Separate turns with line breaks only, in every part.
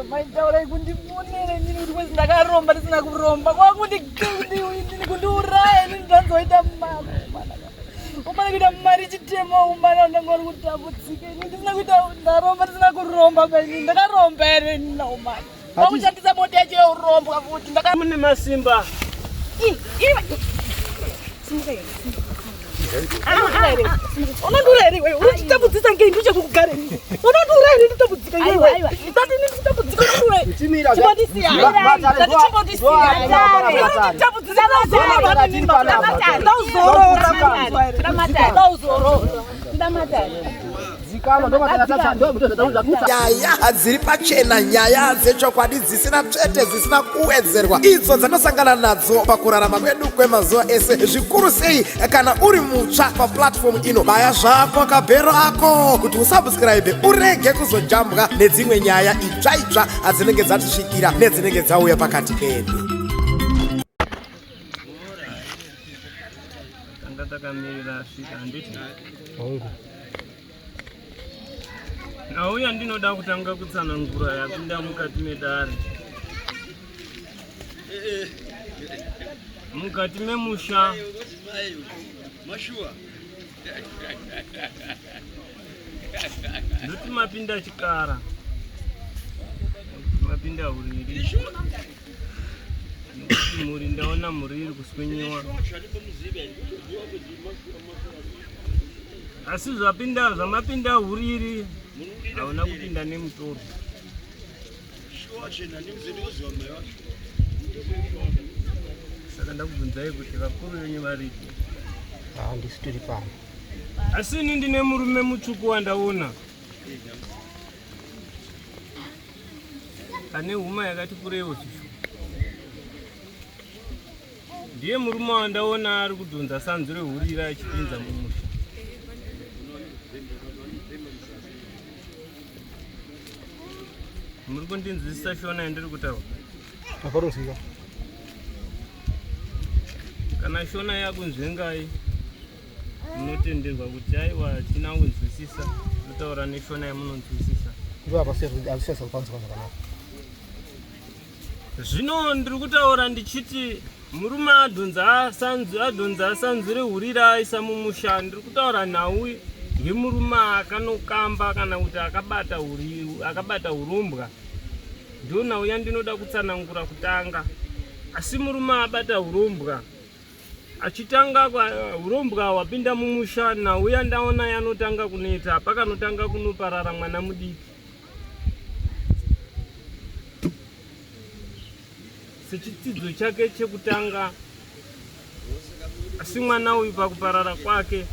Maitaura kundifonera ndini kuti kwezi ndakaromba ndisina kuromba kwakundiuraya ini ndanzoita umana kuita mari chitemo umana ndangori kutambudzika ini ndisina kuita ndaromba ndisina kuromba paini ndakaromba ere nina umana vakushandisa mota yacho yeurombwa futi
mune masimba
unondura here iwewe urititambudzisa ngei ndichekukugare unondura here nditambudzika iwewe ndati ndikutambudzika
nyaya hadziri pachena, nyaya dzechokwadi dzisina tsvete, dzisina kuwedzerwa, idzo dzanosangana nadzo pakurarama kwedu kwemazuva ese. Zvikuru sei kana uri mutsva paplatform ino, baya zvako kabhero ako kuti usubscribe urege kuzojambwa nedzimwe nyaya itsva itsva dzinenge dzatisvikira nedzinenge dzauya pakati pedu.
Nauya ndinoda kutanga kutsanangura yapinda mukati medare. Mukati memusha nduti mapinda chikara, mapinda uriri, nduti muri ndaona muri iri kuswinyiwa, asi zvamapinda uriri hauna kupinda nemutoro. Saka ndakubvunzai kuti vakuru venyu varipi?
Handisi tiri pano.
Asi ini ndine murume mutsvuku wandaona ane huma yakati kureiwo shishu. Ndiye murume wandaona ari kudhonza sanzu rehurira achipinza mumusha. Muri kundinzwisisa Shona yandiri kutaura?
Aparosika.
Kana Shona yakunzvengai munotenderwa kuti aiwa tina kunzwisisa, kutaura neShona yamunonzwisisa.
Avisesa kupanzwa zvakanaka.
Zvino ndiri kutaura ndichiti murume adhonza sanzu rehurira aisa mumusha. Ndiri kutaura nhau yemurume akanokamba kana kuti akabata urumbwa. Ndio nhau yandinoda kutsanangura kutanga. Asi murume abata urumbwa, achitanga urumbwa wapinda mumusha, nhau yandaona yanotanga kuneta, pakanotanga kunoparara mwana mudiki. Sechidzidzo chake chekutanga, asi mwana uyu pakuparara kwake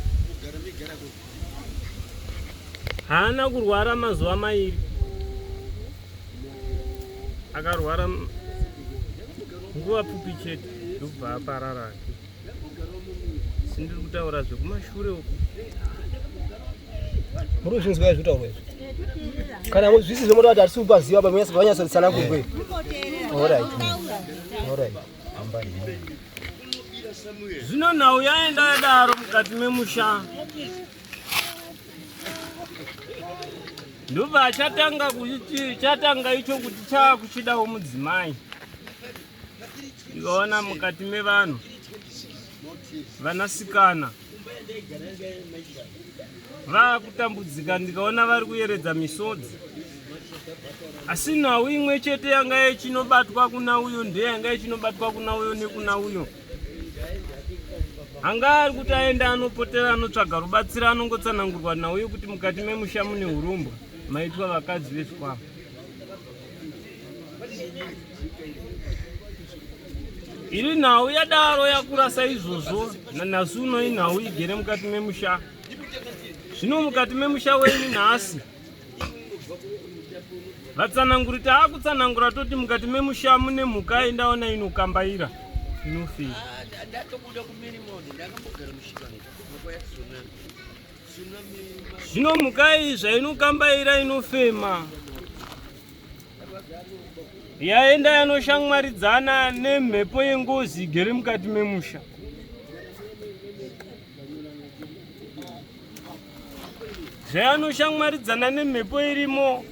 haana kurwara mazuva mairi, akarwara nguva pfupi chete ndobva aparara. Sindiri kutaura zvekumashure uko.
Muri kuzvinzwa zvitaurwa izvi? Kana muzvisizo muri kuti hatisi kupaziva pamanyatsotsana kugwe. Alright.
Zvino nhau yaenda yadaro mukati memusha. Ndobva chatanga icho kuti chaakuchidawo mudzimai. Ndikaona mukati mevanhu vanasikana vakutambudzika, ndikaona vari kuyeredza misodzi. Asi nhau imwe chete yanga ichinobatwa kuna uyo ndeyanga ichinobatwa kuna uyo nekuna uyo. Anga ari kuti aenda anopotera anotsvaga rubatsiro, anongotsanangurwa nhau yekuti mukati memusha mune urumbwa maitwa vakadzi vezvikwama. Iri nhau yadaro yakurasa izvozvo, nanhasi uno inhau igere mukati memusha. Zvino mukati memusha wenyu nhasi vatsananguri taakutsanangura toti mukati memusha mune mhuka indaona inokambaira inofira. Zvino mhuka iyi zvainokambaira inofema yaenda yanoshamwaridzana nemhepo yengozi igere mukati memusha. Zvayanoshamwaridzana nemhepo irimo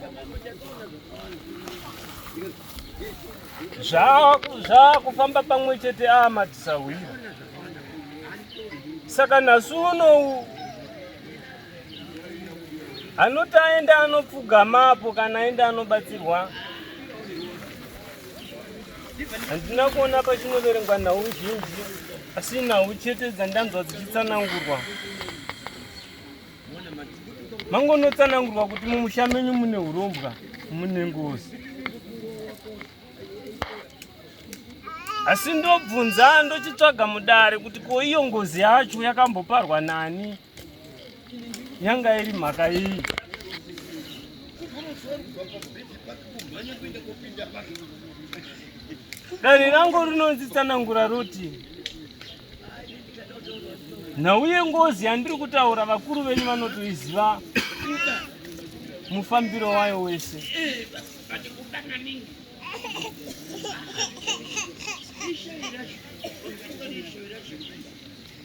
zvakufamba pamwe chete amadzisawira. Saka nasuno anoti aenda anopfugamapo kana aenda anobatsirwa, handina kuona pachinoverengwa nhau zhinji, asi nhau chete dzandanzwa dzichitsanangurwa. Mangonotsanangurwa kuti mumusha menyu mune urombwa, mune ngozi. Asi ndobvunza ndochitsvaga mudare kuti ko iyo ngozi yacho yakamboparwa nani, yanga iri mhaka iyi. Dare rangu rinonzitsanangura roti nhau yengozi yandiri kutaura vakuru venyu vanotoiziva mufambiro wayo wese.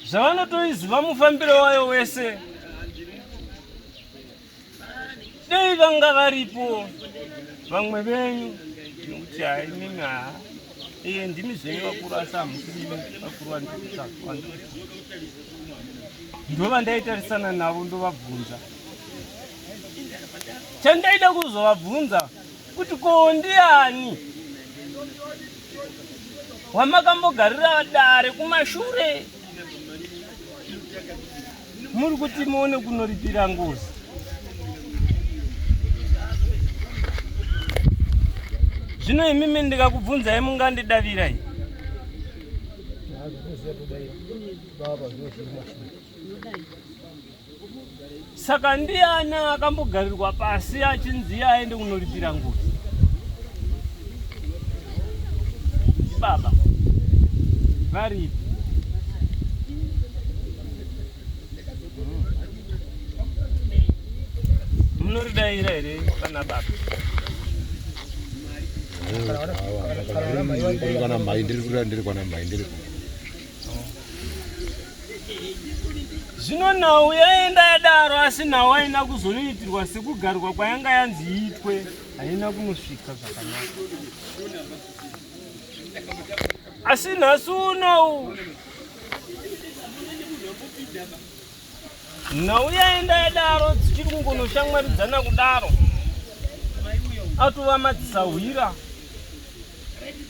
Zvavanotoiziva mufambiro wayo wese, dei vanga varipo vamwe venyu, nokuti hai mimi iye ndimi zvenyu vakuru, asi hamusiri vakuru vandikutsvaka. Ndova ndaitarisana navo ndovabvunza. Chandaida kuzovabvunza kuti ko ndiani wamakambogarira dare kumashure muri kuti muone kunoripira ngozi. Zvino imimi ndikakubvunzai mungandidavirai? Saka ndiani akambogarirwa pasi achinzi aende kunoripira ngozi? Baba varipi? Munoridaira here kana baba? Zvino nhau yaenda yadaro, asi nhau haina kuzonoitirwa sekugarwa kwayanga yanzi iitwe, haina kunosvika zvakanaka. Asi nhasi uno nhau yaenda yadaro dzichiri kungonoshamwaridzana kudaro, atova madzisahwira.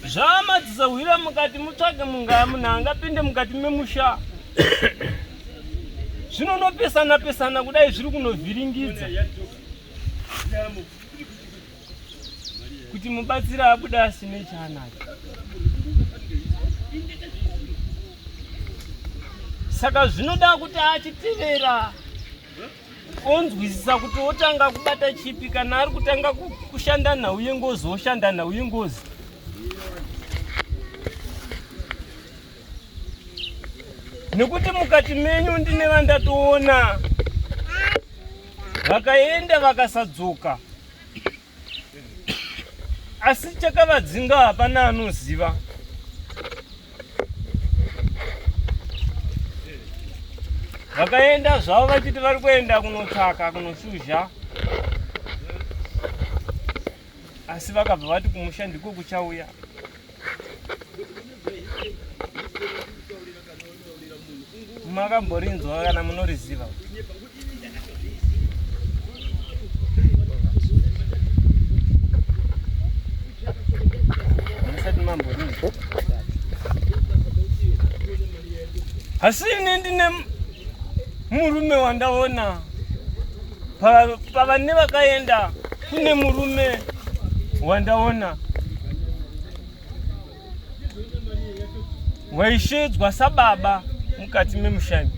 Zvamadzisahwira mukati mutsvage munhu angapinde mukati memusha. Zvinonopesana pesana kudai zviri kunovhiringidza kuti mubatsiri abude asine chaanacho. Saka zvinoda kuti achitevera onzwisisa kuti otanga kubata chipi, kana ari kutanga kushanda nhau yengozi oshanda nhau yengozi. Nekuti mukati menyu ndine vandatoona vakaenda vakasadzoka, asi chakavadzinga hapana anoziva. Vakaenda zvavo vachiti vari kuenda kunotsvaka kunoshuzha, asi vakabva vati kumusha ndiko kuchauya. Makamborinzwa kana munoriziva? Musati mamborinzwa. Asi ine ndine murume wandaona pavane vakaenda, kune murume wandaona waishedzwa sababa mukati memushani,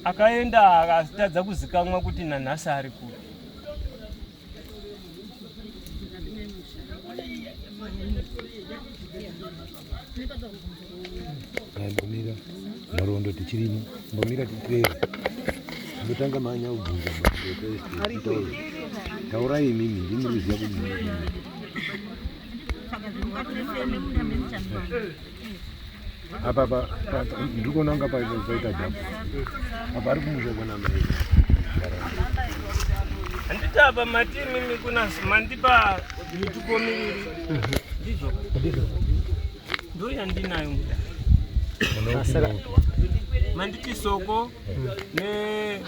akaenda akatadza kuzikamwa kuti nanhasi ari kure.
Mbomira marondo tichirimo, mbomira titrera ndotanga manya ubvunza taurai mimi ndinoriziva kuti apa ndikuona nga paita japo apa ari kumusha kwana mai
Handitapa matimi mikuna mandipa mitupo miviri. Ndizvo. Ndo yandinayo muda. Manditi soko ne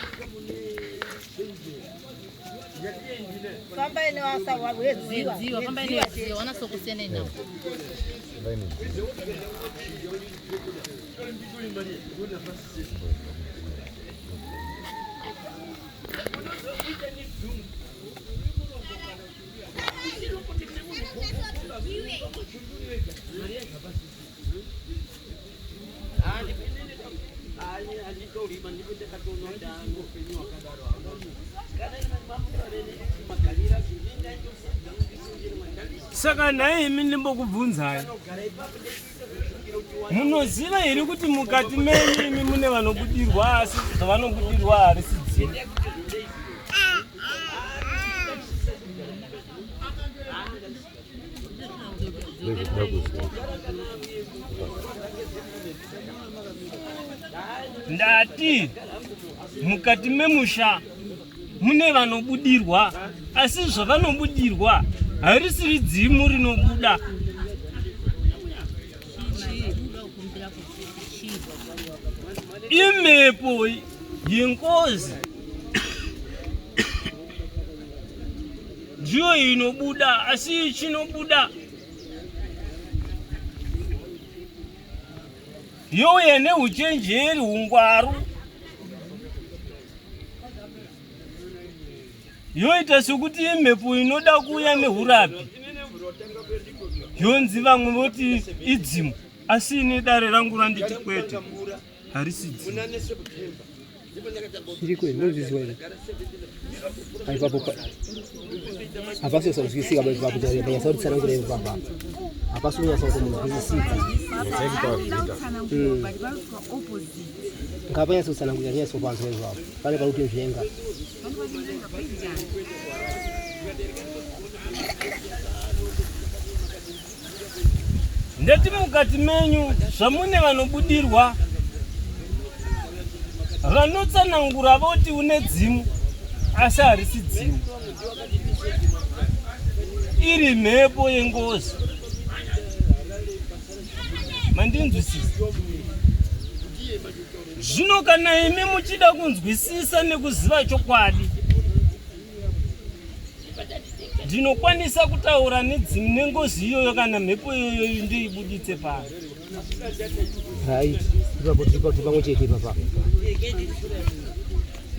Kamba ine wasa weziwa.
Kamba ine weziwa wana soko sene nao.
Saka naye imi ndimbokubvunzai. Munoziva here kuti mukati menyu imi mune vanobudirwa asi zvavanobudirwa harisi dzino. Ndati mukati memusha mune vanobudirwa asi zvavanobudirwa harisiri dzimu rinobuda. Imhepo yengozi ndiyo inobuda asi chinobuda youya neuchenjeri hungwaru yoita sekuti imhepo inoda kuuya neurapi yonzi vamwe voti idzimu asi ine dare rangu randiti kwete harisi dzimu.
Ndikwe ndozizwa ile. Aipapo. Apaso sokuzisika bali papo tare baya sauti sana kule papa. Apaso ya sauti muzisika. Ngapanya sauti sana kule yeso kwanza wewe hapo. Pale paruti mjenga.
Ndeti mukati menyu zvamune vanobudirwa vanotsanangura voti une dzimu asi harisi dzimu iri mhepo yengozi. Mandinzwisisa. Zvino kana imi muchida kunzwisisa nekuziva chokwadi ndinokwanisa kutaura nedzimu nengozi iyoyo kana mhepo iyoyo ndiibuditse pano.
Hai, ipapo pamwe chete papa.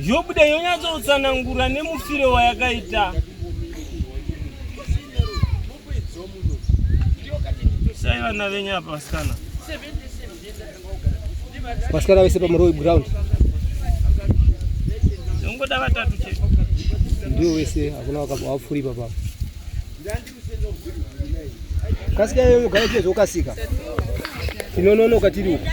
Yobuda yonyatsotsanangura nemufire wayakaita. Sai vana venyu apa vasikana.
Vasikana vese pamuroyi ground.
Ungoda vatatu chete.
Ndio wese hakuna wakafuri papa. Kasika yeye mugara chezo ukasika. Inonono katiri uko.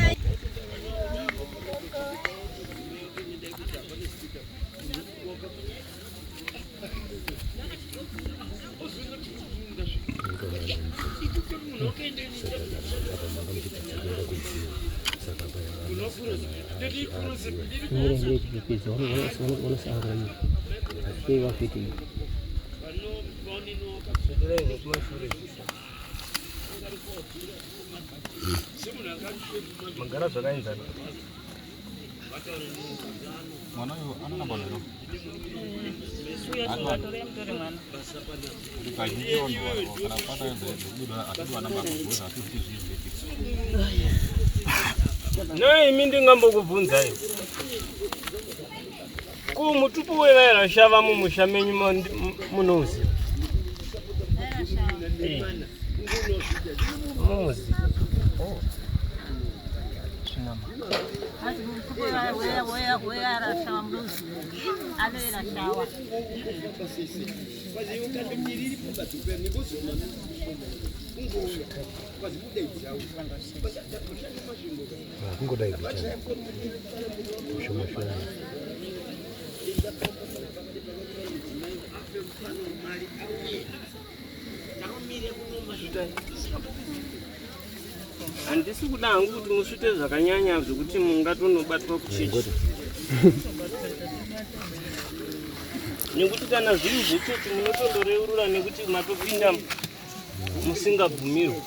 Magara zvakaenzana.
Mwana uyu anonamba zvino. Kuti kazhinji vanhu kana patakubuda atiwa namba kugoza atuti zvizvi.
Naye imi ndingambokubvunzai. Kumutupu wevaira shava mumusha menyu munoziva. Muzi.
Kungodai kuita. Shoma.
Handisi kuda hangu kuti musvite zvakanyanya zvokuti mungatonobatwa kuchechi. nekuti kana zviri zvechechi munotondoreurura nekuti matopinda musingabvumirwe.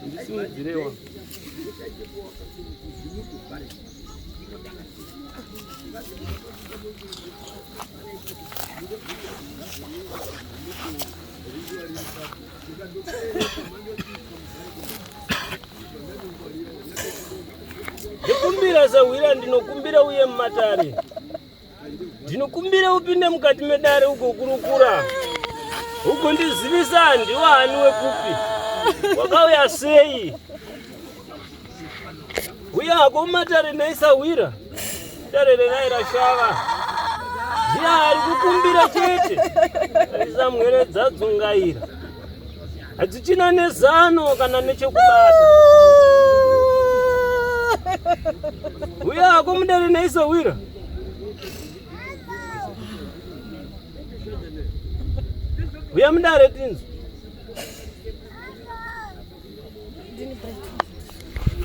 Ndisimudzirewa. Ndikumbira Zawira, ndinokumbira uye mumatare. Ndinokumbira upinde mukati medare uko kurukura. Uko ndizivisa ndiwani wekupi. Wakauya sei? Uya hako mumatare naisawira. Tare renaira shava. Ndiye ari kukumbira chete. Aisamwere dzadzungaira. Hadzichina nezano kana nechekubata. Uya hako mudare naisawira. Uya mudare tinzo.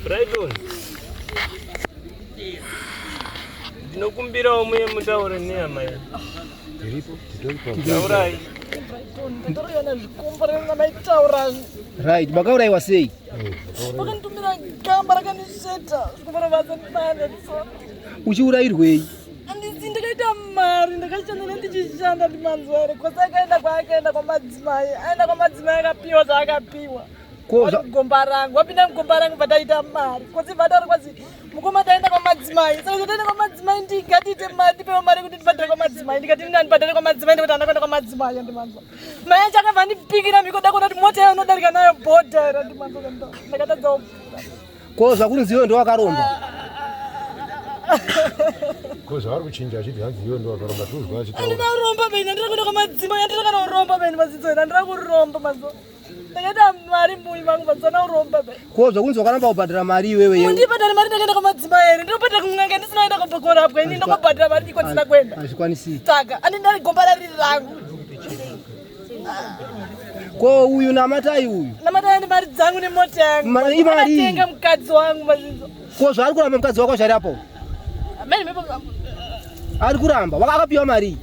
Brighton. Ndinokumbira umuye mutaure nehama yenyu. Taurai.
Ndoriona zvikomborera maitaura.
Right, makauraiwa sei?
Vakanditumira gamba rakanisheta zvikumbora vazanibane.
Uchiurairwei?
Handisi ndakaita mari ndakashanda ndichishanda ndimanzwere kwasa akaenda kwaakaenda kwamadzimai aenda kwamadzimai akapiwa zvaakapiwa gomba rangu wapinda mugomba rangu bvataita mari kwasi bvatari kwasi mukoma taenda kwamadzimai saka zotaenda kwamadzimai ndingatiite mari ndipewa mari kuti ndibhadhare kwamadzimai ndikati ndandibhadhare kwamadzimai ndikuti handakwenda kwamadzimai andimanzwa mai acho akabva ndipikira mikoda kuona kuti mota yainodarika nayo bhodha era ndimanzwa ndakatadzawo
ko zvakunziwe ndowakaromba
koza ari kuchinja achiti hanzi iwe ndowakaromba tuzwa achitaura
andina kuromba beni andina kuenda kwamadzimai andina kuromba beni mazidzo ena andina kuromba mazo ndakaita mari mui vangu vadzana uromba beni
ko zvakunzi wakaramba kubhadhara mari iwewe
undibhadhara mari ndakaenda kwamadzimai ere ndinobhadhara kumwanga ndisinaenda kukorapwa ini ndongobhadhara mari ndiko ndisina kuenda
hazvikwanisi
saka andina gomba rari rangu
ko uyu namatai uyu
namatai ane mari dzangu nemota yangu akatenga mukadzi wangu mazidzo
ko zvaari kuramba mukadzi wako zvari apo
mani mepo
ari kuramba akapiwa mari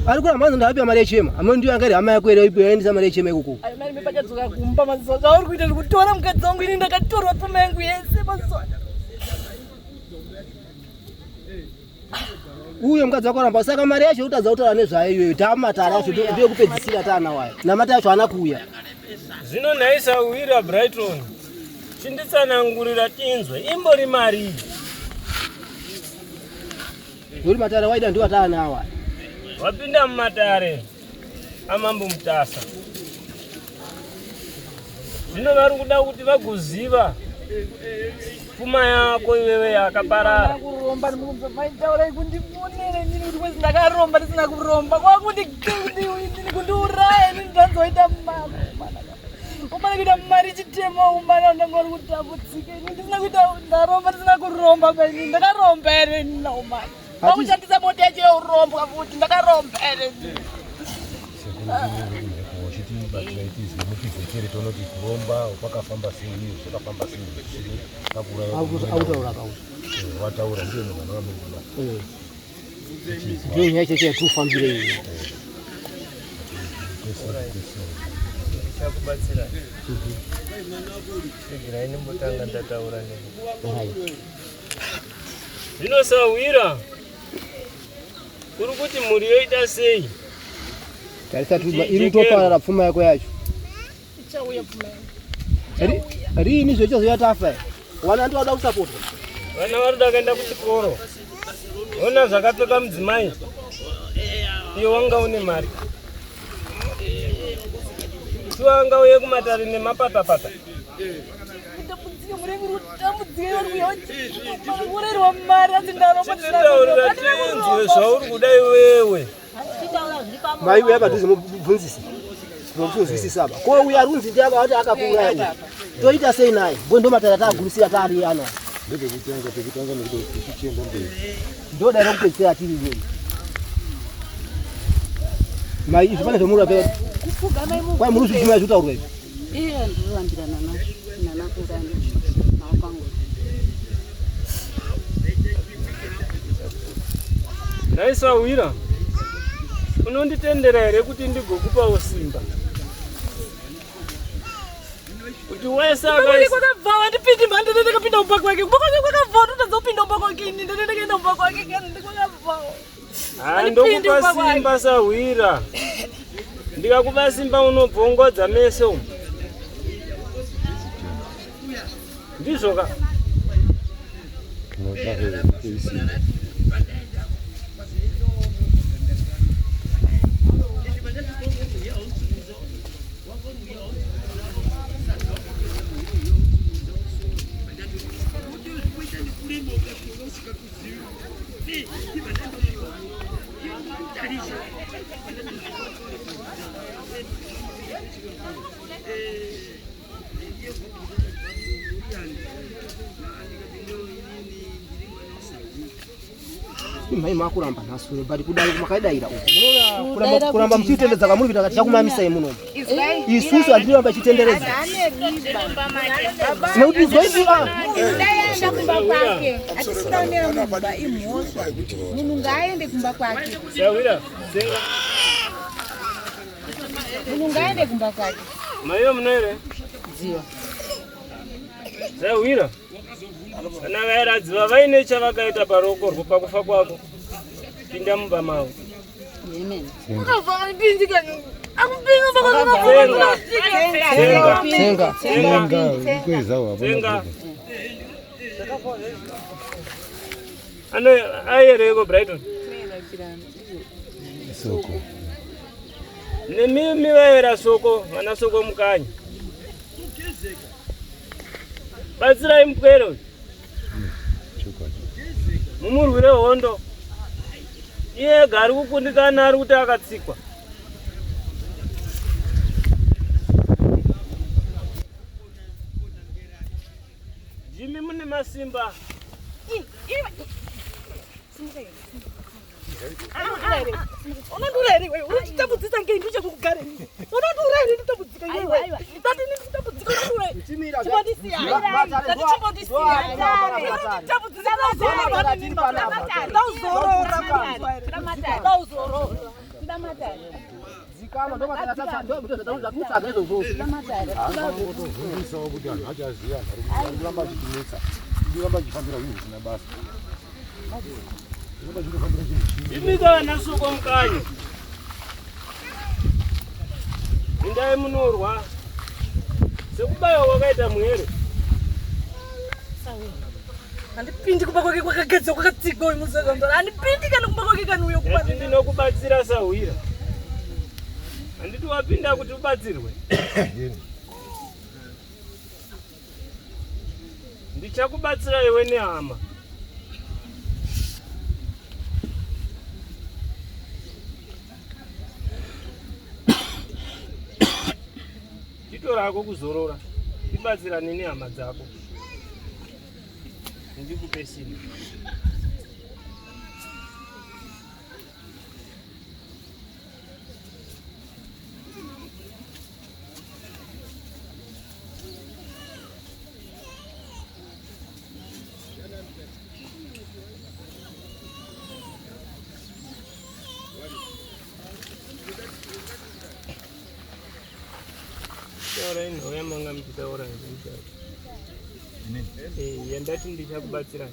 ari kuramba anzi ndakapiwa mari yechema amwe ndiyo angari hama yako ere yaendesa mari yechema ikoko
mari mepo achadzoka kumba mazidzo zvauri kuita zvikutora mukadzi wangu ini ndakatorwa pfuma yangu yese mazidzo
uye mukadzi wako ramba saka mari yacho utadza kutaura nezvayo iyoyo taamatara acho ndiyo kupedzisira taana wayo namata yacho haana kuuya
Zvino naisawira Brighton. Chinditsanangurira tinzwe imbori mari.
uri matare waida ndiwo ataana awa
Wapinda mumatare amambo mutasa. Zvino vari kuda kuti vagoziva pfuma yako iwewe yakaparara.
kuromba ndimubva maitaura kundifonera inini kuti kwezi ndakaromba ndisina kuromba kwakundiuraya inini ndanzoita umana kuita mari chitema umana ndangori kutambudzika inini ndisina kuita ndaromba ndisina kuromba kwainini ndakaromba ere nina umana vakushandisa mota yacho yeurombwa futi ndakaromba ere
uchiti batiraitis nemutizekere tonoti kuromba kwakafamba sei zvakafamba sei
autaura
wataura ndiye munhu wamengula
ndiyo nyaya cheche yatofambire iyo
Chakubatsira. Irai nimbotanga ndataura nei. Zvinosawira. Kuri kuti muri yoita sei?
tarisa iri toparara pfuma yako yacho
ichauya pfuma yangu
rini zvechozoya tafa wana ndoda kusapotwa
Vana vari kuenda kuchikoro. Ona zvakapfeka mudzimai. Iwe wanga une mari. Tuanga uye kumatare nemapatapata. Tinzwe zvauri kuda iwewe.
mai uya padhuze mubvunzisi tinokusizisaba ko uya runzi ndiakati akakuuraya toita sei naye mbo ndo matara tagumisira tari ano
ndezvekutanga nekuti tichienda mberi
ndodaira kupedzisira tiri iyoyo mai izvi pane zvomura pedu kwai muri kuzvipima zvitaurwa izvi
ndinoambirana nazvo nanakurani nawapangu
Ndaisawira. Unonditendera here kuti ndigokupawo simba. Kuti wese akaisa
kwakabva ndipindi mhande ndakapinda umba kwake. Kwakabva ndotadzopinda umba kwake ini ndakaenda umba kwake kana ndikwakabva.
Ndokupa simba Sawira. Ndikakupa simba unobvongodza meso. Ndizvo ka.
Mai makuramba nasure bali kudai kumakaidayira uko kuramba mchitendeza kamuri bitakati chakumamisa yemuno isusu andiriamba chitendereza sinauti zoizi
ndaenda kumba kwake atisinaonera mumba imhosva munhu ngaaende kumba kwake
Sawira senga
munhu ngaaende kumba kwake
mayo munere
dziwa
Sawira kana vairadziva vaine chavakaita parokorwo pakufa kwako pinda mumba mavo.
Amen.
Senga ano ayereko Brighton
soko
nemimi vaera soko vana soko mukanyi batsirai mupwero mumurwire hondo iye gari kukundikana ari kuti akatsikwa Jimmy mune masimba
unondurere wewe unotambudzisa ngei ndicho kugare unondurere nditambudzika wewe ndati nditambudzika wewe
chimira
chimodisiya ndati chimodisiya tambudzika ndauzorora
zikama ndo matata ndo mtoto kutsaga izvo
Ndisa kuti anhu achaziya ndaramba chitinetsa ndiramba chifambira zvinhu zvisina basa ndiramba chitofambira chinhu
imika vana soko mukanyi indai munorwa sekubayiwa kwakaita mwere
handipindi kumba kwake kwakagadzwa kwakatsigwa uyu musakandara handipindi kana kumba kwake kana uyo
kuti ndinokubatsira Sawira handiti wapinda kuti ubatsirwe ndichakubatsira iwe nehama titorako kuzorora tibatsirane nehama dzako ndikupe simba Ora ino yamanga mtitaura ngizvi. Yandati ndichakubatsira.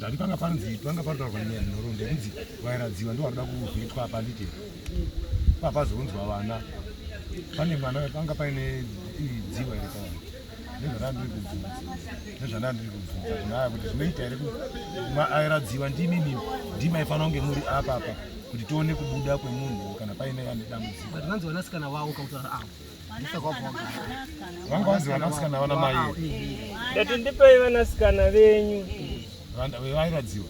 Dari panga panzi kwanyeni noronde kunzi vairadziwa ndo varida kuvhitwa apa ndite papazonzwa vana pane mwana panga paine dziwa iri nezvandandiri kubvunza kunaya kuti zvinoita here airadziwa ndimimi ndimaifanira kunge muri apa kuti tione kubuda kwemunhu kana paine ane dambudziko
vanzi vanasikana vavo kautaura avo
vanga vanzi vanasikana vana mai
ndati ndipei vanasikana venyu
vairadziwa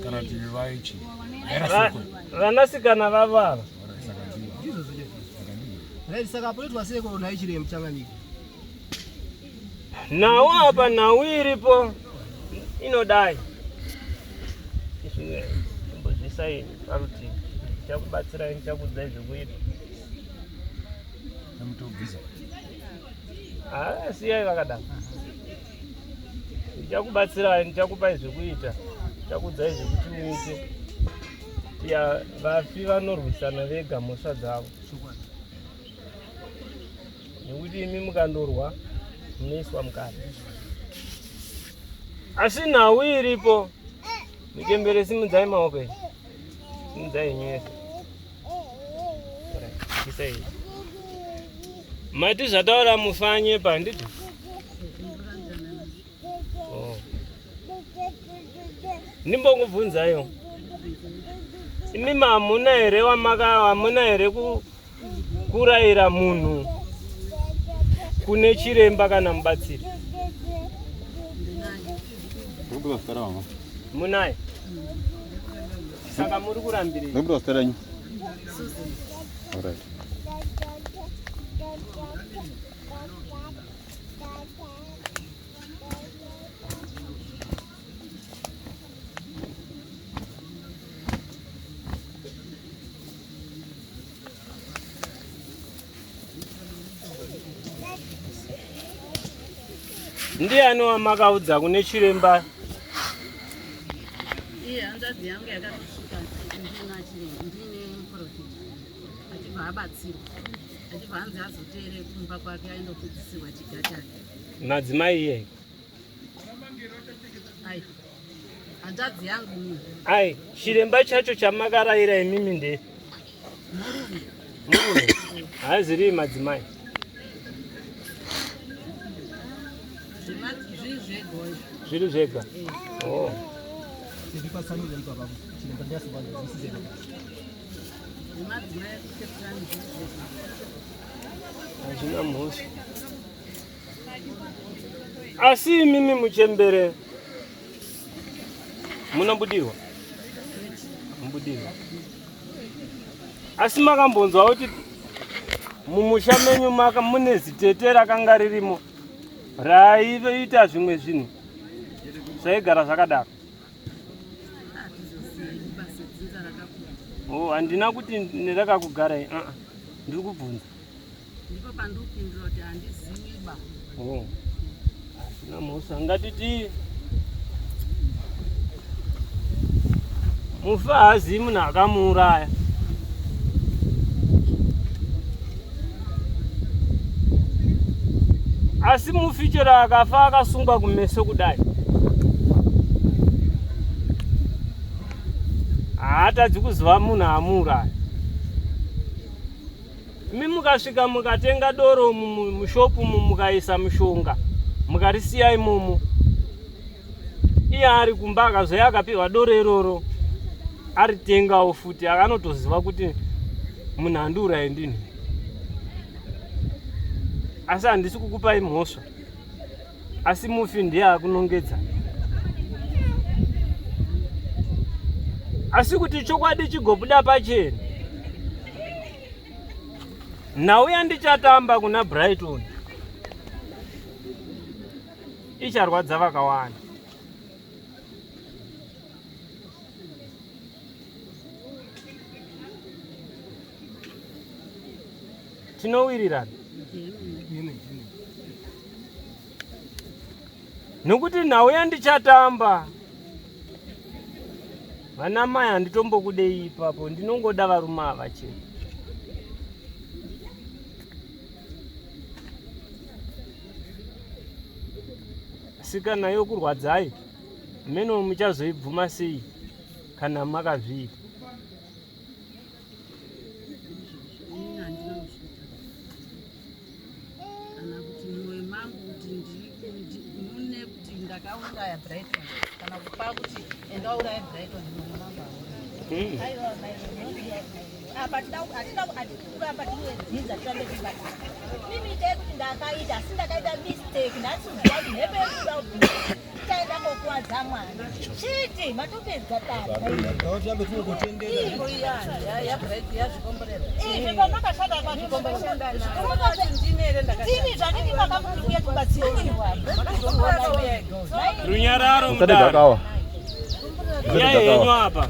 kana kuti vaichi
vanasikana vavava
saka poitwa seko naichiremu changanyika
Nawo apa nawiripo inodai. Mbozvisai parutivi. Chakubatsirai chakudzai zvekuita.
Namutobvisa.
Siyai vakadaro. Ndichakubatsirai, ndichakupai zvekuita. Chakudzai zvekuti muite. Ya vafi vanorwisana vega mhosva dzavo. Nekuti imi mukandorwa munoiswa mukati. Asi nhau iripo. Mikembere simudzai maoko iyi. Simudzai nyese. Isai. Mati zvataura mufanye panditi. Ndimbokubvunzayo. Imi mamuna here hamuna here kurayira munhu kune chiremba kana mubatsiri? Munaye. Saka muri kurambirei?
Alright.
Ndiani wamakaudza kune chiremba?
Hanzvadzi yangu yakasvika ndina ndine muprofita achibva abatsirwa achibva hanzi azoteere kumba kwake aindopedzisirwa chiga chake.
Madzimai iye.
Ai hanzvadzi yangu mimi.
Ai chiremba chacho chamakarayira imimi nde murume. Haziri madzimai. Zviri zvega. Oh. Hazvina mhosva. Asi imimi Muchembere munobudirwa? Mubudirwa. Asi makambonzwa kuti mumusha menyu mune zitete rakanga ririmo raiita zvimwe zvinhu zvaigara zvakadaro? Oh, handina kuti nerakakugarai. Ndiri kubvunza.
Ndipo pandopindura kuti handiziviba.
Oh. Hazvina mhosva. Ngatiti mufa haazivi munhu akamuuraya. Asi mufichero akafa akasungwa kumeso kudai. Haatadzi kuziva munhu amuuraya. Imi mukasvika mukatenga doro mushopu mukaisa mushonga mukarisiya imomo. Iye ari kumba akazouya akapiwa doro iroro aritengawo futi akanotoziva kuti munhu andiuraye ndini. Asi handisi kukupai mhosva. Asi mufi ndiye akunongedza. Asi kuti chokwadi chigobuda pachena. Nhau yandichatamba kuna Brighton icharwadza vakawanda. Tinowirirana. Nokuti nhau yandichatamba vana mai handitombokudei ipapo, ndinongoda varume ava chete. Sikana yokurwadzai meno muchazoibvuma sei kana makazviita?
Kana kuti mwoyo mangu kuti mune kuti ndakauraya Brighton kana kupa kuti endauraya Brighton mwoyo mangu
apa kuramba tinoedzidza tirambe tibata mimi ite kuti ndakaita asi ndakaita mistake nhasi udzai nhebe yekuda taenda unongokuwadza mwana chiti matopedza pamakashada pazvikombotini zvanini makamuuya kubatsiriwa
Runyararo mudaro. Uya yenyu apa.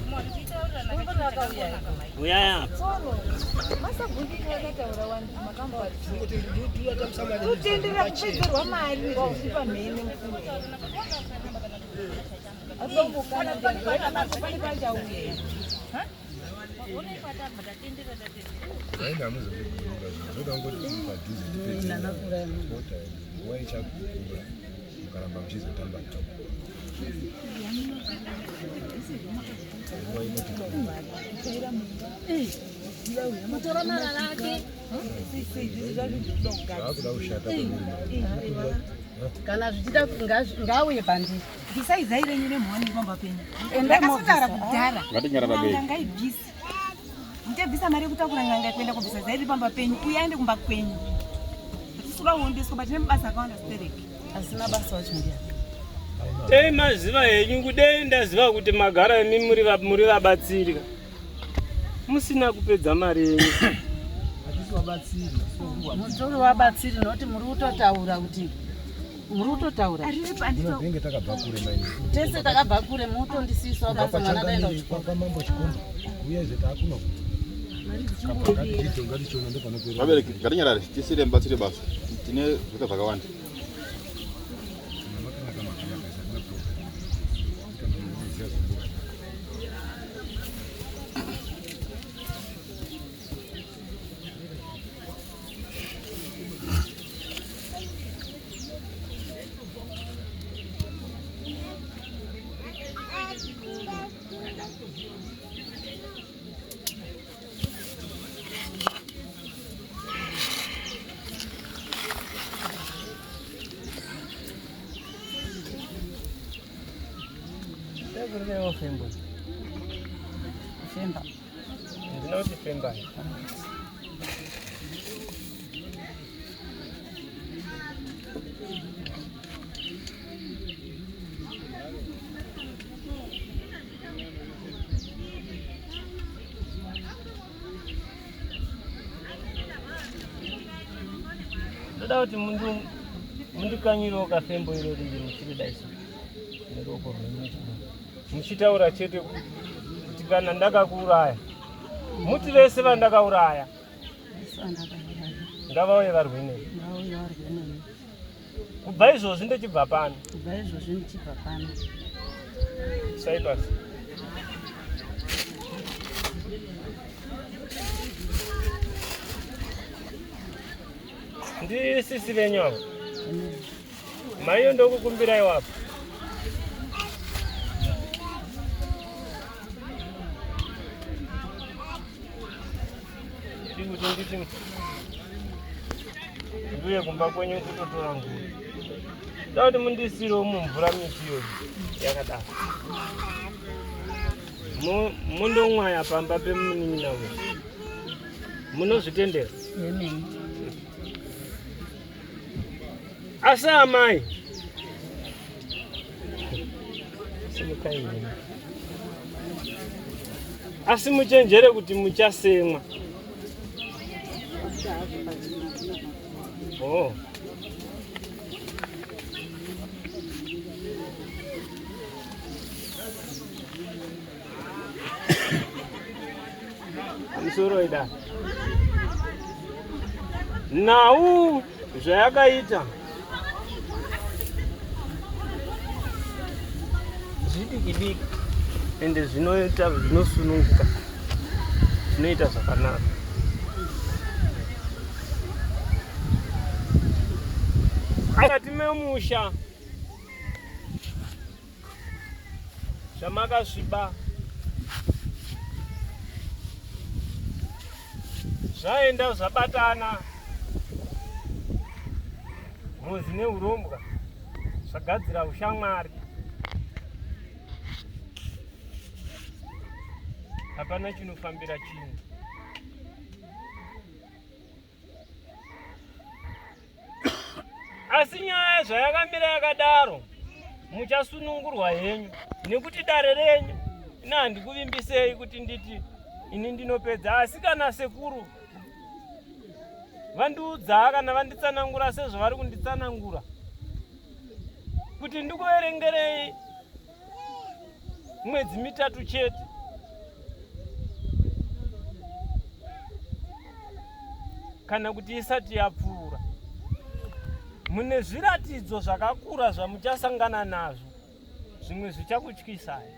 Uya yapa.
kutendera kupedzerwa mari ngauzipa mhene mukuru
kana zvichida ngauye pandiri
ndisaizaire nyine mhoni pamba penyu ndakasataura kudhara
Ngatinyarababei.
ngaibvisi muchebvisa mari yekutakura nganga kuenda kubvisa zairi pamba penyu uyaende kumba kwenyu tisikaondeswa batine mabasa akawanda sipereki
asina basa wacho ndiya
Dei maziva henyu kudei ndaziva kuti magara emi muri vabatsiri. Musina kupedza mari yenyu.
mutori wabatsiri noti muri kutotaura kuti muri kutotaura
ariri pandito
Tinenge takabva kure maini.
tese takabva kure mutondisisawo basa mwana daenda kuchikoro
Pamambo chikomba. Uya zeta akuno. Ngaticho ngatichona ndopanoperera.
Vabereki, ngatinyarare, tisire mubatsire basa. Tine zvita zvakawanda.
Femba.
Ndinoti Femba. Ndoda kuti mundikanyiro kafembo iro riri muchiridaisa neroko rwenyika. Muchitaura chete kuti kana ndakakuuraya muti vese vandakauraya ngavauye varwe neni. Kubva izvozvi ndechibva pano.
Kubva izvozvi ndichibva pano.
Cyprus. Ndisisi venyu avo. Maiyo ndokukumbirai wapo. Nditi ndiuye kumba kwenyu kutotora nguo. Ndauti mundisirewo mumvura miti iyo yakadaro. Mundomwaya pamba pemunin'ina wenyu. Munozvitendera?
Yemene.
Asi amai. Simukai nini. Asi muchenjere kuti muchasemwa. Oh. Musoro ida. Nau zvayakaita. Zvidiki ende zvinoita zvinosununguka. Zvinoita zvakanaka. Akati memusha zvamakasviba zvaenda zvabatana mhozi neurombwa zvagadzira ushamwari. Hapana chinofambira chinhu. Asi nyaya zvayakamira yakadaro muchasunungurwa henyu nekuti dare renyu ina handikuvimbisei kuti nditi ini ndinopedza, asi kana sekuru vandiudza kana vanditsanangura sezvo vari kunditsanangura kuti ndikuverengerei mwedzi 3 chete, kana kuti isati yapfuura, mune zviratidzo zvakakura zvamuchasangana nazvo, zvimwe zvichakutyisai.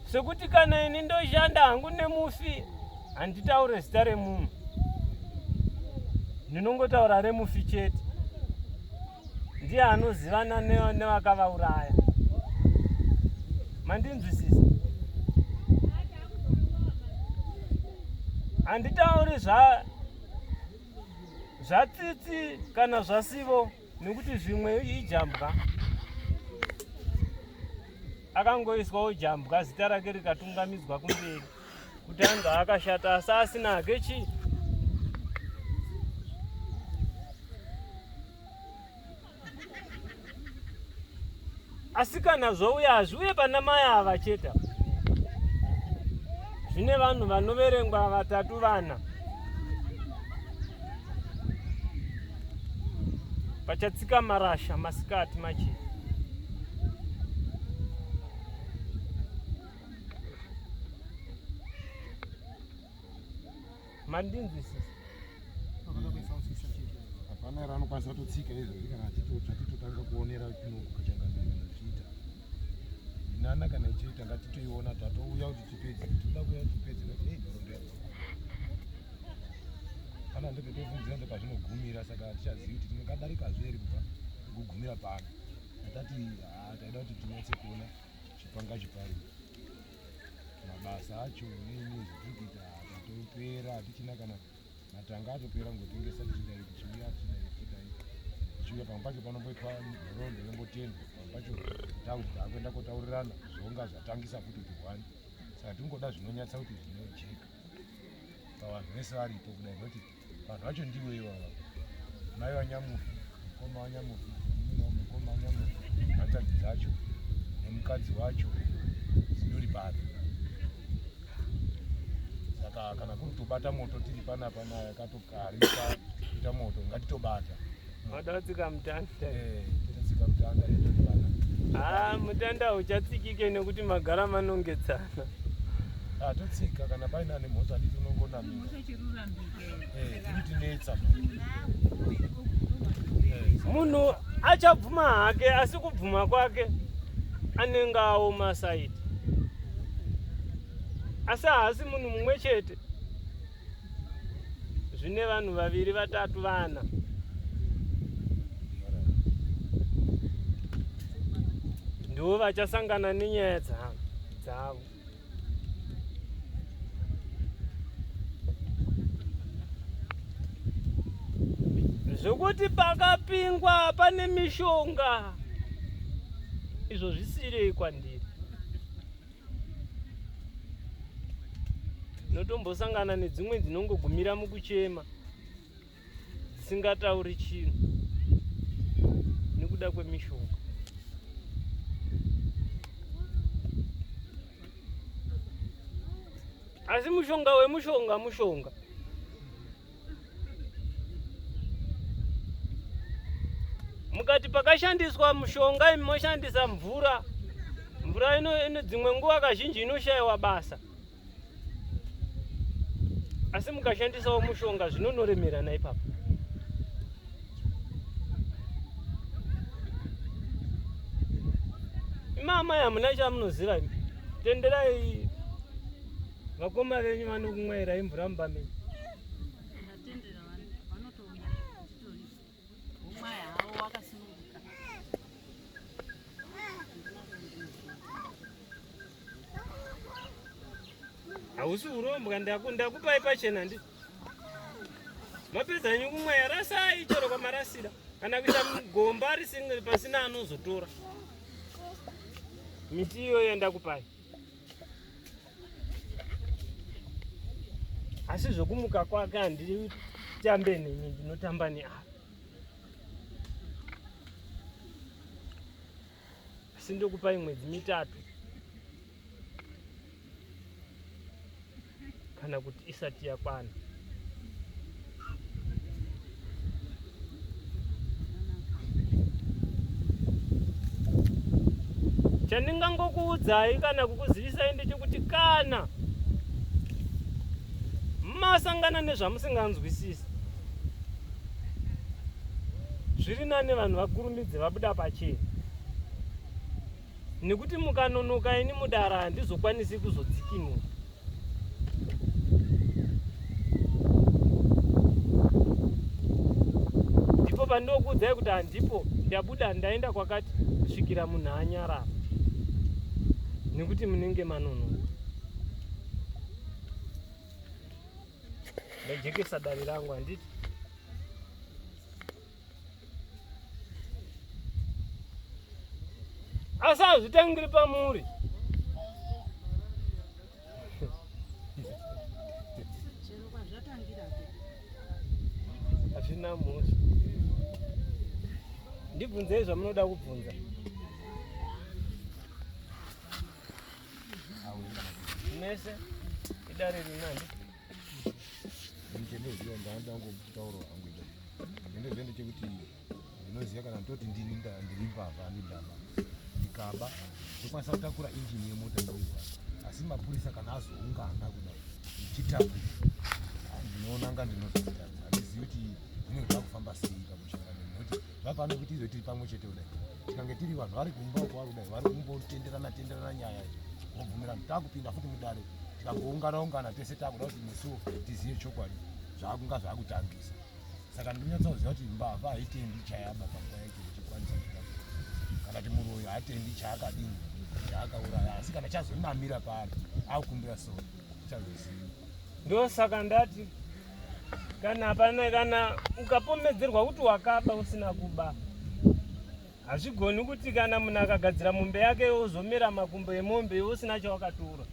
Sekuti kana ini ndoshanda hangu nemufi, handitaure zita remunhu, ndinongotaura remufi chete. Ndiye anozivana nevakavauraya. Mandinzwisisa? Handitauri zvatsitsi kana zvasivo, nekuti zvimwe ijambwa. Akangoiswawo jambwa, zita rake rikatungamidzwa kumberi kuti anga akashata, asi asina hake chii. Asi kana zvouya hazviuye pana mai ava chete, zvine vanhu vanoverengwa 3 4 pachatsika marasha masikati machena. Mandinzwisisa?
Hapana ranokwanisa kutotsika izvozvi kana tatitotanga kuonera kachangamira chiita nana kana ichiita ngatitoiona tatouya kuti tipedze, toda kuuya tipedze kuti hey nhoroondo pana ndopetobvunzira ndopazvinogumira, saka hatichazivi kuti tinongadarika zveri kubva kugumira pano. Hatati taida kuti tinatse kuona chipanga chipari mabasa acho nezvekuita tatopera, hatichina kana matanga atopera ngotengesa tichidai tichiuya tichiuya pamwe pacho panomboitwa nhoroondo yombotendwa, pamwe pacho tauti takuenda kotaurirana zvonga zvatangisa futi kurwani. Saka tingoda zvinonyatsa kuti zvinojeka pavanhu vese varipo kudai, nekuti vanhu vacho ndivo ivava, mai vanyamufi, mukoma wanyamufi, mukoma wanyamufi, hanzvadzi dzacho nemukadzi wacho zvinori bado. Saka kana kuri tobata moto tiri panapa naye akatokarika kuita moto, ngatitobata.
Wadatsika mutanda.
Totsika mutanda totobata.
Mutanda uchatsikike nekuti magara manongedzana.
Totsika kana paina nemhotso handiti unongonamira. Tinotinetsa.
Munhu achabvuma hake, asi kubvuma kwake anenge aoma saiti. Asi haasi munhu mumwe chete, zvine vanhu 2 3 4 ndivo vachasangana nenyaya dzavo. Zvokuti pakapingwa pane mishonga, izvo zvisirei kwandiri. Notombosangana nedzimwe dzinongogumira mukuchema dzisingatauri chinhu nekuda kwemishonga. Asi mushonga wemushonga mushonga. Mukati pakashandiswa mushonga imoshandisa mvura. Mvura ino dzimwe nguva kazhinji inoshayiwa basa. Asi mukashandisawo mushonga zvinonoremera naipapo. Mama hamuna chamunoziva. Tenderai vakoma venyu vanokumwaira imvura mubameni.
Ndatendera vanotouya titori umwaya havo wakasununguka.
Hausi urombo ndakupai pachena ndi. Mapedza nyu kumwaya rasai chero kwamarasira. Kana kuita gomba risingiri pasina anozotora. Miti iyo yenda kupai. asi zvokumuka kwake handitambe neni, ndinotamba neapa. Asi ndokupai mwedzi 3 kana kuti isati yakwana. Chandingangokuudzai kana kukuzivisai ndechekuti kana masangana nezvamusinganzwisisi, zviri nane vanhu vakurumidze vabuda pachena, nekuti mukanonoka ini mudara handizokwanisi kuzodzikinura. Ndipo pandinokuudzai kuti handipo, ndabuda ndaenda kwakati kusvikira munhu anyarara, nekuti munenge manonoka. Ndajekesa dare rangu handiti. Asi hazvitangiri pamuri. Hazvina mhosva. Ndibvunzei zvamunoda kubvunza. Mese idare rinandi.
Ndinoziva ndaenda ngokutaura hangu ida. Ndinoziva chekuti ndinoziva kana ndoti ndiri mbavha ndindaba. Ndikaba ndokwanisa kutakura injini yemota ndoiwa. Asi mapurisa kana azoungana kudai ndichitapa. Ndinoona nga ndinoziva. Handizivi kuti ndinoda kufamba sei pamushangano. Nekuti vapano kuti izoti tiri pamwe chete kudai. Tikange tiri vanhu vari kumba kwa kudai, vari kumbotenderana nyaya. Wobvumira takupinda futi mudare. Tikangoungana tese takuda kuti nesuwo tizive chokwadi zvakunga zvakutangisa. Saka ndinonyatsoziva kuti mbavha haitendi chayaba panguva yake ichikwanisa kuita. Kana kuti munhu uyu hatendi chaakadini, chaakauraya, asi kana chazonamira paari akukumbira so chazoziva.
Ndosaka ndati kana ukapomedzerwa kuti wakaba usina kuba, hazvigoni kuti kana munhu akagadzira mombe yake ozomera makumbo emombe usina chawakatora.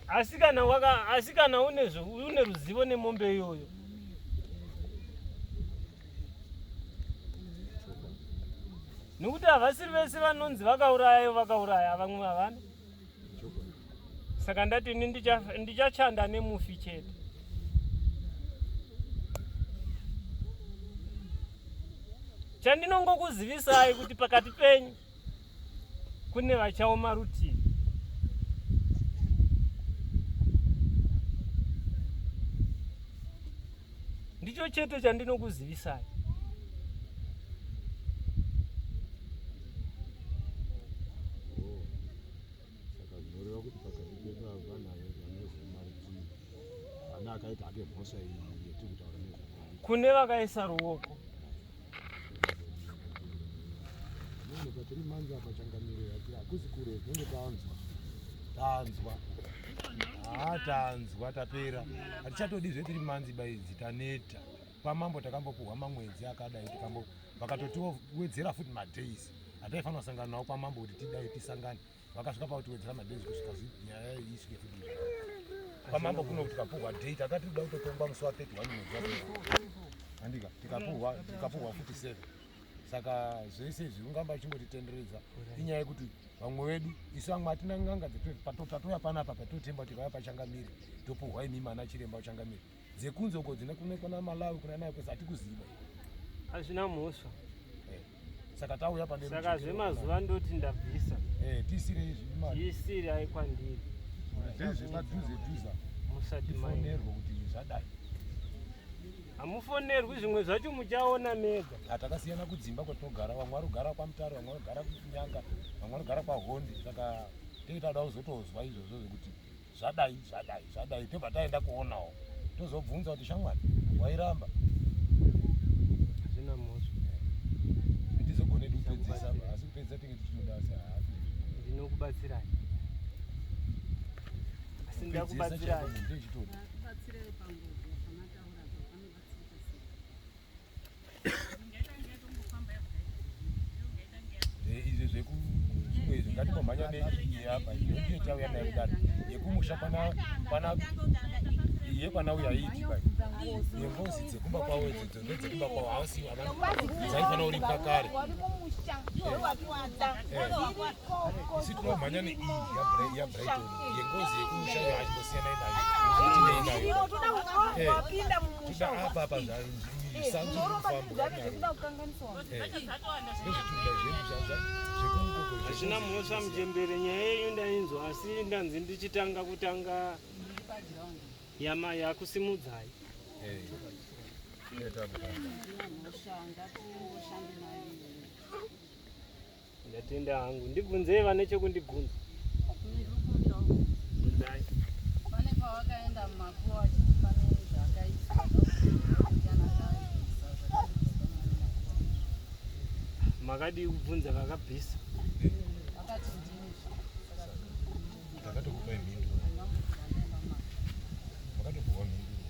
Asi kana une ruzivo nemombe iyoyo, nekuti havasiri vese vanonzi vakauraya vamwe havana. Saka ndati ini ndichachanda nemufi chete. Chandinongokuzivisai kuti pakati penyu kune vachaoma rutivi. Ndicho chete chandinokuzivisai.
Saka zvinoreva kuti pakati pedu vanhu vanozoma rutivi, vana akaita hake mhosva iyi yetiri kutaura nezvayo.
Kune vakaisa ruoko.
Noneka tiri manzi apa changamire yatiri hakusi kure tinenge tanzwa. Tanzwa tapera. Hatichatodi zvetiri manzi baidzi taneta. Pamambo takambopuhwa mamwedzi akadai vakatotiwedzera futi madays. Hataifanira kusangana nawo pamambo kuti tidai tisangane. Vakasvika pautiwedzera madays kusvika nyaya isvike futi. Pamambo kuno kuti tikapuhwa date akati toda kutotonga musi wa 31 mwedzi wapera. Handika tikapuhwa futi 7. Saka zvese izvi ungamba chimbotitenderedza inyaya yekuti vamwe vedu isu vamwe hatina ng'anga patouya panapa patotemba kuti vaya pachangamire topuhwa imi mana chiremba uchangamire dzekunze uko dzine kuna Malawi kuna nayo kwese hatikuziva.
Hazvina mhosva.
Saka tauya pane
saka zvemazuva ndoti ndabvisa.
Tisire izvi mari.
Isiri aikwandiri.
Zvese padhuze
musati
mafonerwa kuti zvadai.
Hamufonerwi zvimwe zvacho muchaona mega.
Hatakasiyana kudzimba kwatinogara, vamwe varikugara paMutare, vamwe varikugara kuNyanga, vamwe varikugara paHondi. Saka toda kuzotozwa izvozvo zvekuti zvadai tobva taenda kuonawo. Tozobvunza kuti shamwari wairamba.
Hazvina mhosva.
Tizogone kupedzisa asi kupedza tinge tichinoda asi hapi.
Ndinokubatsirai. Asi ndakubatsirai.
Ndechitoda. Izvi zvekuzvimwe ngatimomhanya neiyi apa ndiyo tauya nayo kudaro yekumusha pana uya iti pai yengozi dzekumba kwawo idzodzo ndedzekumba kwawo hausi dzaifana uri kakare isi tinomhanya neiyi yabrighton yengozi yekumusha iyo hachimbosiyana inayo toda apa apa sanzu kufamba
hazvina mhosva mujembere nyaya yeyu ndainzwa asi ndanzi ndichitanga kutanga yakusimudzai ndatenda hangu ndibvunzei vane chekundibvunza
pane pawakaenda mumakuwa achifane zvakaitwa
makadi kubvunza vakabvisa
vakati ndini
takatokupai mhindu vakatopuwa mhindu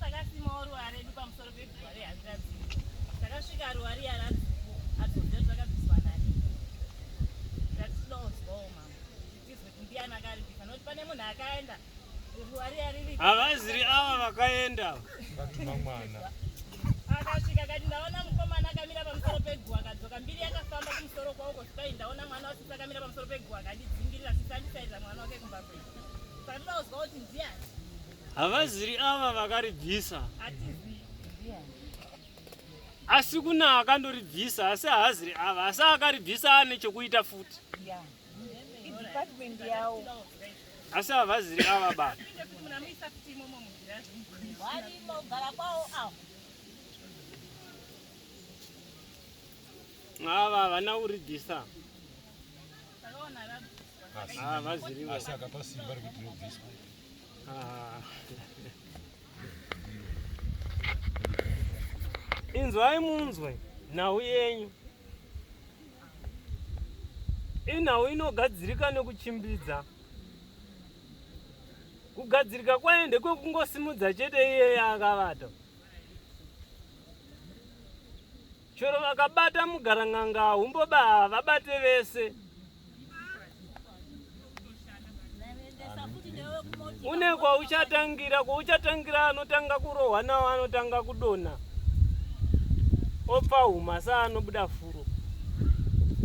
takasimawo ruware redu pamusoro pegwari hazviradzivi takasvika ruware yaratidze zvakabviswa nani zvatinozivawo mama tizwe kuti ndiani akaribvisa nokuti pane munhu akaenda ruware yariri
havaziri ava vakaenda
vakatuma mwana
akasvika kati ndaona mukomana akamira pamusoro pegwa akadzoka mbiri yakafamba kumusoro kwawo kusvika ndaona mwana wasisi akamira pamusoro pegwa akandidzingirira sisi andisaidza mwana wake kumba kwenu saka toda kuzwa kuti ndiani
havaziri ava vakaribvisa
hatizivi
asi kuna akandoribvisa asi haaziri ava asi akaribvisa ane chekuita futi
Department yawo.
asi havaziri ava baba
kuti munamuisa kuti imomo munzira
vanogara kwavo avo
ava havana kuribvisa
takaona rabviswa
havaziri
asi akapa simba rekuti rinobviswa
inzwai munzwe nhau yenyu inhau inogadzirika nekuchimbidza kugadzirika kwayo ndekwekungosimudza chete iyeye akavata choro vakabata mugarang'anga humboba vabate vese une kwauchatangira anotanga kurohwa nawo anotanga kudonha opfahuma saanobuda furo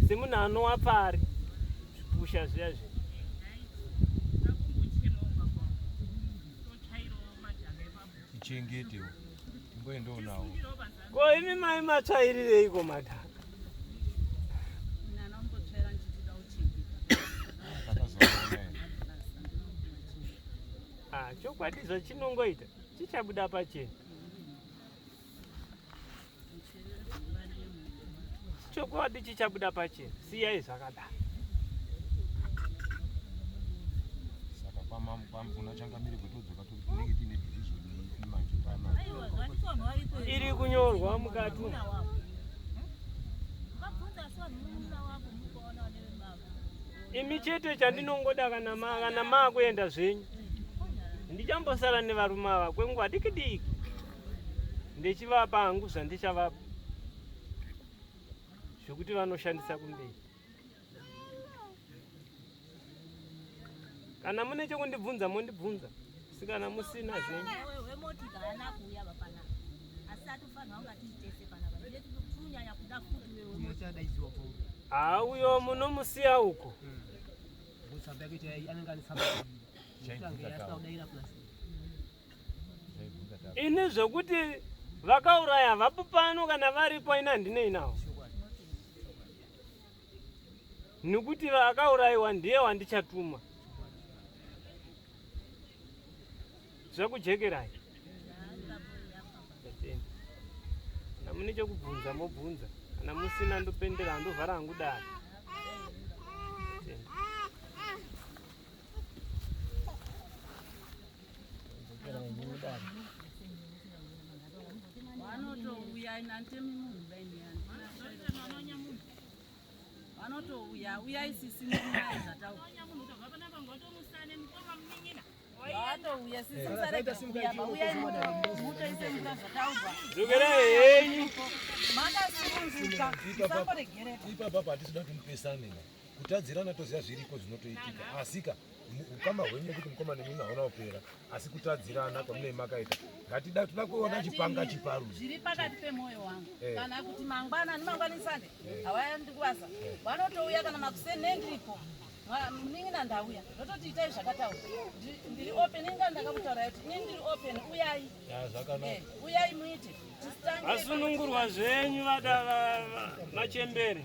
semunhu anowa pari zvipusha zviya zvi
ichengetewo timboendawo nawo
ko imi mai matsvairireiko madhaka
nanombotsvaira ndichitida uchengeta
takazoona
chokwadi zvachinongoita chichabuda pachena chokwadi chichabuda pachena siyai zvakadaro
saka pamuna changamiri kwetodzoka tinenge tiine divhizhoni imanje
iri kunyorwa mukati imi chete chandinongoda kana maakuenda zvenyu ndichambosara nevarume ava kwenguva diki diki ndichivapa hangu zvandichavapa zvokuti vanoshandisa kumberi kana mune chekundibvunza mondibvunza sikana musina zvenyu uyo munomusiya uko ini zvokuti vakauraya vapo pano kana varipo ina handinei nawo nekuti vakaurayiwa ndiye wandichatuma zvakujekerai kana mune chekubvunza mobvunza kana musina ndopendera handovhara hangu dare
vanotouya inantemi munhu bainiyani vanotouya uyai sisi muai zvatauya vatouya sisi musarega kuyamba uyai mutoise muta zvataurwa
dzokerai henyu
Makasunzuka. Samboregerera.
ipapa patisida kuti mupesane kutadzirana toziva zviripo zvinotoitika asika ukama hwenyu kuti mukomana nemimi hauna kupera asi kutadzirana kwamunei makaita toda kuona chipanga chiparudzi
zviri pakati pemwoyo wangu kana kuti mangwanisande havaendi kuvasa vanotouya kana makuseni nendiripo muningi ndandauya ndototi itai zvakataura ndiri open inga ndakakutaura kuti ini ndiri open uyai uyai muite
vasunungurwa zvenyu vada machembere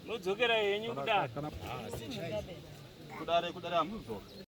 nodzokera yenyu kudare
kudare hamuzoka